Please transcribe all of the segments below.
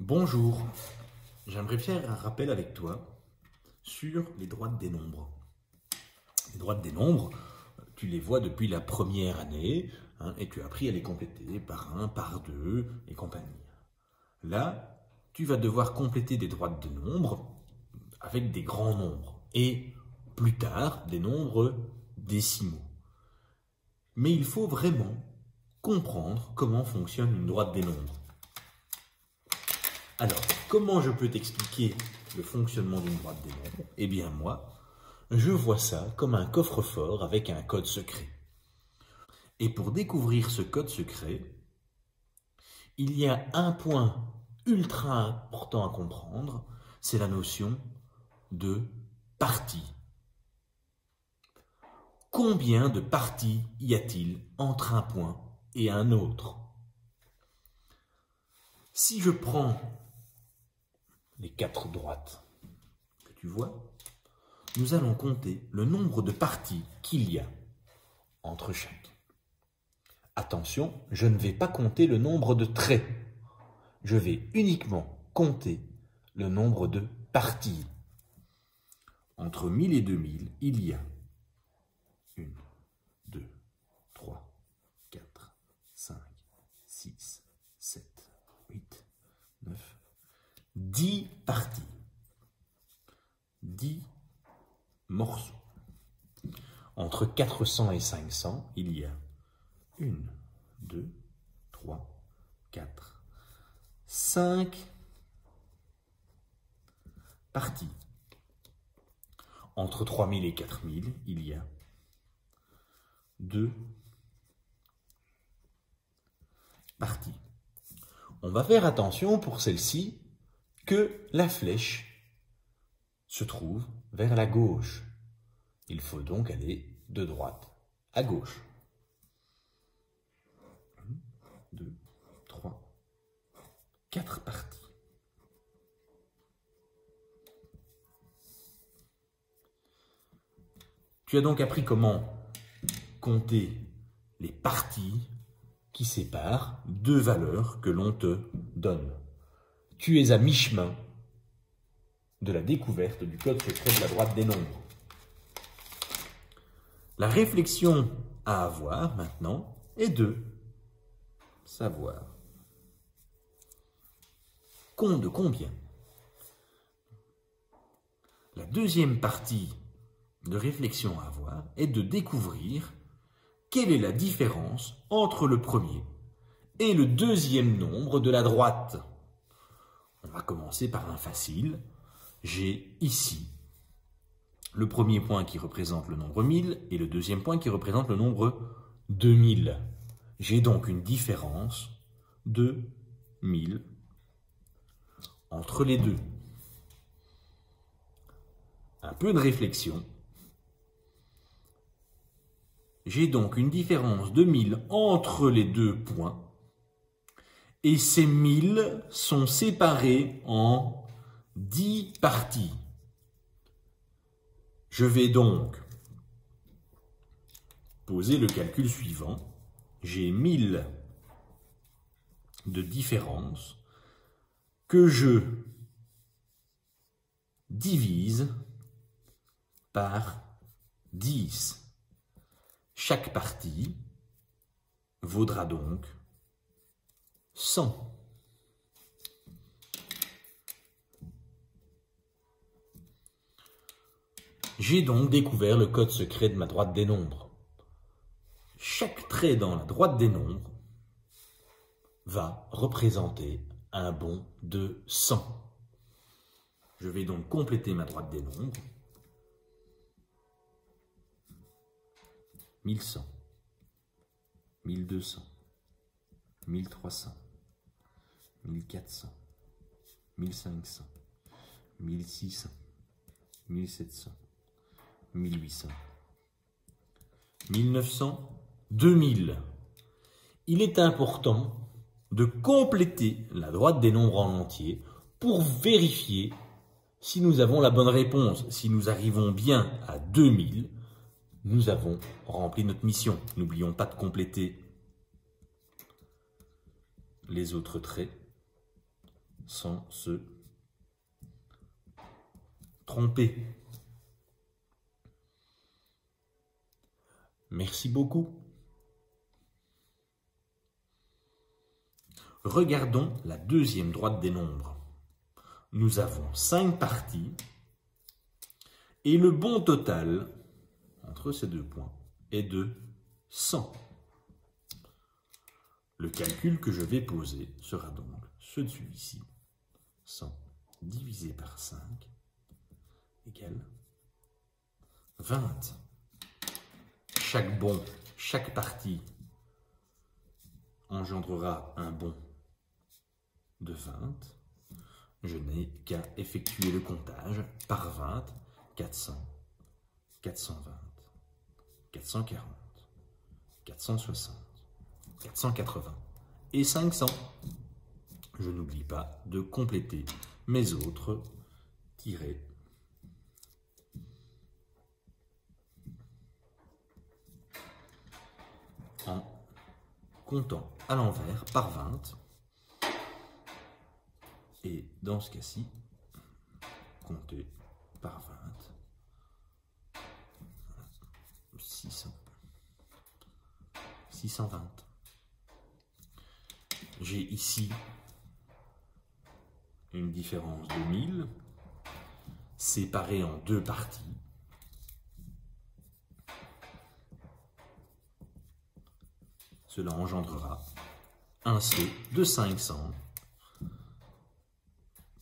Bonjour, j'aimerais faire un rappel avec toi sur les droites des nombres. Les droites des nombres, tu les vois depuis la première année et tu as appris à les compléter par 1, par 2 et compagnie. Là, tu vas devoir compléter des droites de nombres avec des grands nombres et plus tard des nombres décimaux. Mais il faut vraiment comprendre comment fonctionne une droite des nombres. Alors, comment je peux t'expliquer le fonctionnement d'une droite des nombres? Eh bien moi, je vois ça comme un coffre-fort avec un code secret. Et pour découvrir ce code secret, il y a un point ultra important à comprendre, c'est la notion de partie. Combien de parties y a-t-il entre un point et un autre? Si je prends les 4 droites que tu vois, nous allons compter le nombre de parties qu'il y a entre chaque. Attention, je ne vais pas compter le nombre de traits. Je vais uniquement compter le nombre de parties. Entre 1000 et 2000, il y a 1, 2, 3, 4, 5, 6, 7, 8, 9, 10 parties. 10 morceaux. Entre 400 et 500, il y a 1, 2, 3, 4, 5 parties. Entre 3000 et 4000, il y a 2 parties. On va faire attention pour celle-ci que la flèche se trouve vers la gauche. Il faut donc aller de droite à gauche. 1, 2, 3, 4 parties. Tu as donc appris comment compter les parties qui séparent deux valeurs que l'on te donne. Tu es à mi-chemin de la découverte du code secret de la droite des nombres. La réflexion à avoir maintenant est de savoir de combien. La deuxième partie de réflexion à avoir est de découvrir quelle est la différence entre le premier et le deuxième nombre de la droite. On va commencer par un facile. J'ai ici le premier point qui représente le nombre 1000 et le deuxième point qui représente le nombre 2000. J'ai donc une différence de 1000 entre les deux. Un peu de réflexion. J'ai donc une différence de 1000 entre les deux points et ces 1000 sont séparés en 10 parties. Je vais donc poser le calcul suivant. J'ai 1000 de différence que je divise par 10. Chaque partie vaudra donc 100. J'ai donc découvert le code secret de ma droite des nombres. Chaque trait dans la droite des nombres va représenter un bond de 100. Je vais donc compléter ma droite des nombres. 1100, 1200, 1300, 1400, 1500, 1600, 1700, 1800, 1900, 2000. Il est important de compléter la droite des nombres en entier pour vérifier si nous avons la bonne réponse. Si nous arrivons bien à 2000, nous avons rempli notre mission. N'oublions pas de compléter les autres traits. sans se tromper. Merci beaucoup. Regardons la deuxième droite des nombres. Nous avons 5 parties et le bon total entre ces deux points est de 100. Le calcul que je vais poser sera donc ce de celui-ci. 100 divisé par 5 égale 20. Chaque partie engendrera un bon de 20. Je n'ai qu'à effectuer le comptage par 20, 400, 420, 440, 460, 480 et 500. Je n'oublie pas de compléter mes autres tirés. En comptant à l'envers par 20. Et dans ce cas-ci, compter par 20, 600, 620. J'ai ici une différence de 1000, séparée en 2 parties. Cela engendrera un saut de 500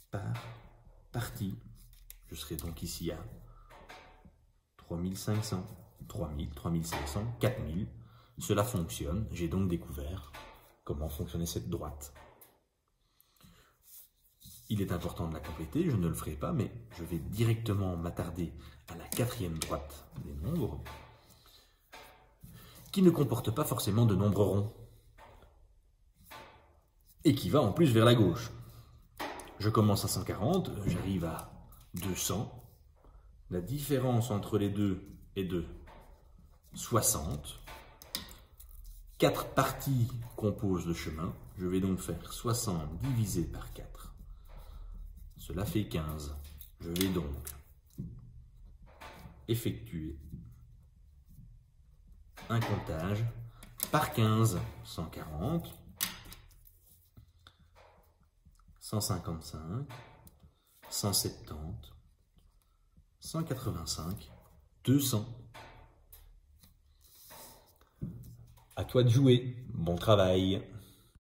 par partie. Je serai donc ici à 3500, 3000, 3500, 4000. Cela fonctionne. J'ai donc découvert comment fonctionnait cette droite. Il est important de la compléter. Je ne le ferai pas, mais je vais directement m'attarder à la 4e droite des nombres, qui ne comporte pas forcément de nombres ronds et qui va en plus vers la gauche. Je commence à 140, j'arrive à 200. La différence entre les deux est de 60. 4 parties composent le chemin. Je vais donc faire 60 divisé par 4. Cela fait 15. Je vais donc effectuer un comptage par 15. 140. 155, 170, 185, 200. À toi de jouer. Bon travail.